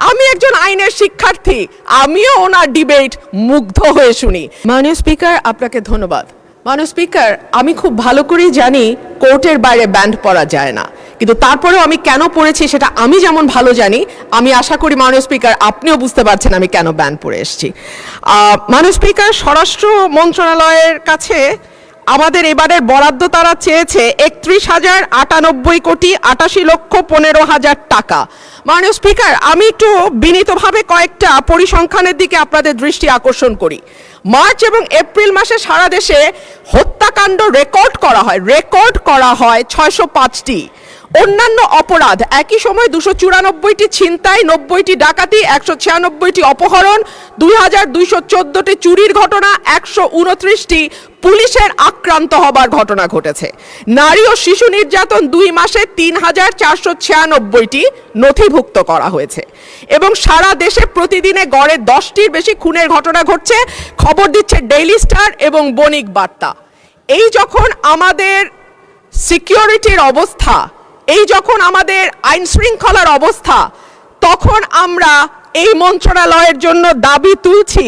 আমি একজন আইনের শিক্ষার্থী, আমিও ওনার ডিবেট মুগ্ধ হয়ে শুনি। মাননীয় স্পিকার, আপনাকে ধন্যবাদ। মাননীয় স্পিকার, আমি খুব ভালো করেই জানি কোর্টের বাইরে ব্যান্ড পড়া যায় না, কিন্তু তারপরেও আমি কেন পড়েছি সেটা আমি যেমন ভালো জানি, আমি আশা করি মাননীয় স্পিকার আপনিও বুঝতে পারছেন আমি কেন ব্যান্ড পড়ে এসেছি। মাননীয় স্পিকার, স্বরাষ্ট্র মন্ত্রণালয়ের কাছে আমাদের এবারের বরাদ্দ তারা চেয়েছে 31,098 কোটি 88,15,000 টাকা। মাননীয় স্পিকার, আমি একটু বিনীতভাবে কয়েকটা পরিসংখ্যানের দিকে আপনাদের দৃষ্টি আকর্ষণ করি। মার্চ এবং এপ্রিল মাসে সারা দেশে হত্যাকাণ্ড রেকর্ড করা হয় 605টি। অন্যান্য অপরাধ একই সময় 294টি ছিনতাই, 90টি ডাকাতি, 196টি অপহরণ, 2214টি চুরির ঘটনা, 129টি পুলিশের আক্রান্ত হবার ঘটনা ঘটেছে। নারী ও শিশু নির্যাতন 2 মাসে 3,496টি নথিভুক্ত করা হয়েছে এবং সারা দেশে প্রতিদিনে গড়ে 10টির বেশি খুনের ঘটনা ঘটছে, খবর দিচ্ছে ডেইলি স্টার এবং বণিক বার্তা। এই যখন আমাদের সিকিউরিটির অবস্থা, এই যখন আমাদের আইন শৃঙ্খলার অবস্থা, তখন আমরা এই মন্ত্রণালয়ের জন্য দাবি তুলছি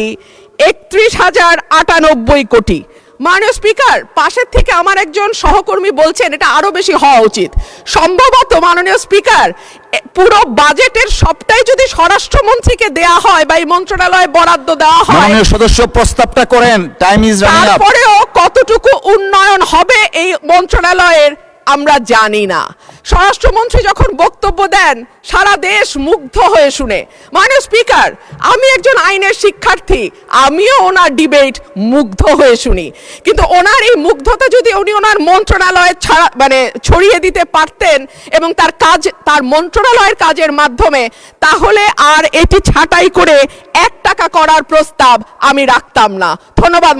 31,098 কোটি। মাননীয় স্পিকার, পাশের থেকে আমার একজন সহকর্মী বলছেন এটা আরো বেশি হওয়া উচিত। সম্ভবত মাননীয় স্পিকার, পুরো বাজেটের সবটাই যদি স্বরাষ্ট্রমন্ত্রীকে দেয়া হয় বা এই মন্ত্রণালয়ে বরাদ্দ দেওয়া হয়, মাননীয় সদস্য প্রস্তাবটা করেন, টাইম ইজ রানিং আপ। তারপরেও কতটুকু উন্নয়ন হবে এই মন্ত্রণালয়ের আমরা জানি না। স্বরাষ্ট্রমন্ত্রী যখন বক্তব্য দেন সারা দেশ মুগ্ধ হয়ে শুনে। মাননীয় স্পিকার, আমি একজন আইনের শিক্ষার্থী, আমিও ওনার ডিবেট মুগ্ধ হয়ে শুনি, কিন্তু ওনার এই মুগ্ধতা যদি উনি ওনার মন্ত্রণালয়ে ছড়িয়ে দিতে পারতেন এবং তার মন্ত্রণালয়ের কাজের মাধ্যমে, তাহলে আর এটি ছাঁটাই করে 1 টাকা করার প্রস্তাব আমি রাখতাম না। ধন্যবাদ।